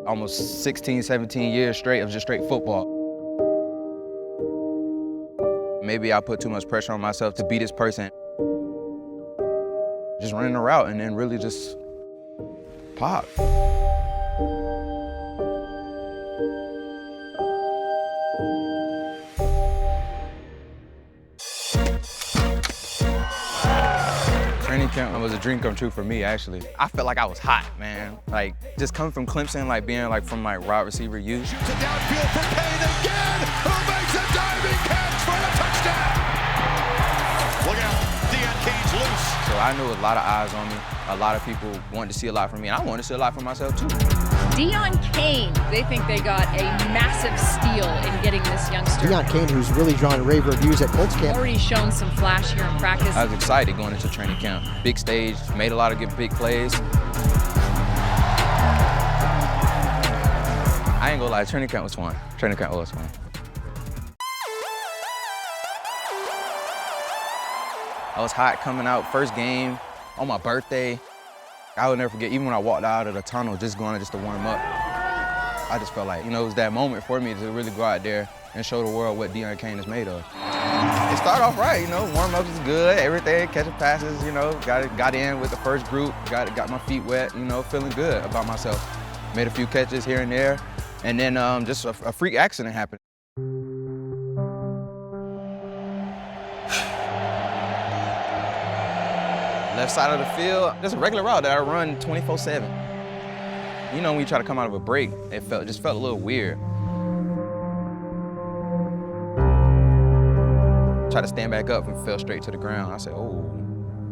Almost 16, 17 years straight of just straight football. Maybe I put too much pressure on myself to be this person. Just running a route and then really just pop. Training camp was a dream come true for me, actually. I felt like I was hot, man. Like, just coming from Clemson, like being like from my wide receiver youth. Shoots it downfield for Cain again, who makes a diving catch for a touchdown. Look out, Deon Cain's loose. So I knew a lot of eyes on me. A lot of people wanted to see a lot from me, and I wanted to see a lot from myself too. Deon Cain, they think they got a massive steal in getting this youngster. Deon Cain, who's really drawn rave reviews at Colts camp. Already shown some flash here in practice. I was excited going into training camp. Big stage, made a lot of good big plays. I ain't gonna lie, training camp was fun. Training camp was fun. I was hot coming out, first game on my birthday. I will never forget, even when I walked out of the tunnel, just to warm up. I just felt like, it was that moment for me to really go out there and show the world what Deon Cain is made of. It started off right, warm-ups was good, everything, catching passes, got in with the first group, got my feet wet, feeling good about myself. Made a few catches here and there, and then just a freak accident happened. Left side of the field, just a regular route that I run 24/7. When you try to come out of a break, it just felt a little weird. Tried to stand back up and fell straight to the ground. I said, oh,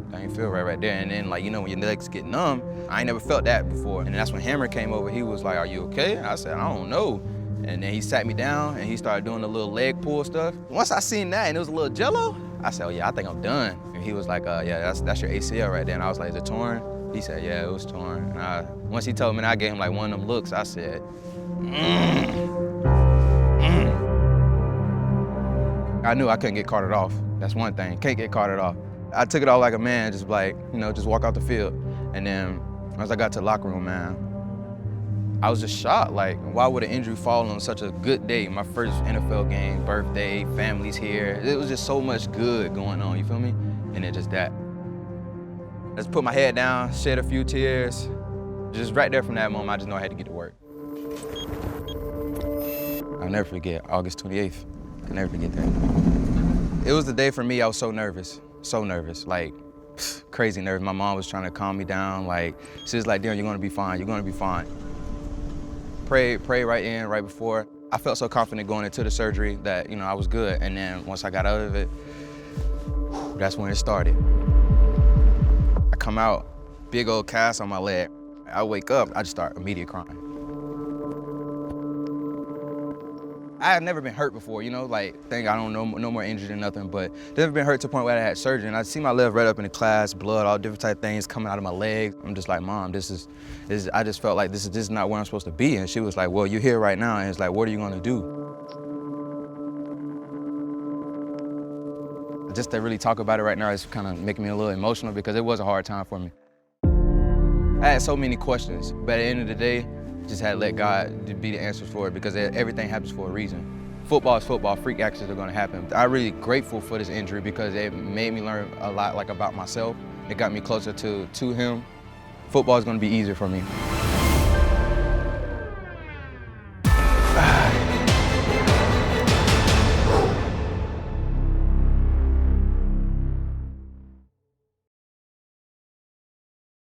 that ain't feel right there. And then when your legs get numb, I ain't never felt that before. And that's when Hammer came over. He was like, are you okay? I said, I don't know. And then he sat me down and he started doing the little leg pull stuff. Once I seen that and it was a little jello, I said, oh yeah, I think I'm done. And he was like, yeah, that's your ACL right there. And I was like, is it torn? He said, yeah, it was torn. And once he told me, and I gave him like one of them looks, I said, I knew I couldn't get carted off. That's one thing, can't get carted off. I took it all like a man, just like, just walk out the field. And then once I got to the locker room, man, I was just shocked. Like, why would an injury fall on such a good day? My first NFL game, birthday, family's here. It was just so much good going on, you feel me? And then just that. I just put my head down, shed a few tears. Just right there from that moment, I just know I had to get to work. I'll never forget, August 28th. I'll never forget that. It was the day for me, I was so nervous, like crazy nervous. My mom was trying to calm me down, like, she was like, Deon, you're gonna be fine, you're gonna be fine. Pray right before. I felt so confident going into the surgery that, I was good. And then once I got out of it, that's when it started. I come out, big old cast on my leg. I wake up, I just start immediate crying. I have never been hurt before, like, I don't know, no more injured or nothing, but never been hurt to the point where I had surgery. And I see my leg right up in the class, blood, all different type of things coming out of my legs. I'm just like, Mom, I just felt like this is not where I'm supposed to be. And she was like, well, you're here right now. And it's like, what are you gonna do? Just to really talk about it right now is kind of making me a little emotional because it was a hard time for me. I had so many questions, but at the end of the day, just had to let God be the answers for it because everything happens for a reason. Football is football, freak accidents are gonna happen. I'm really grateful for this injury because it made me learn a lot about myself. It got me closer to him. Football is gonna be easier for me.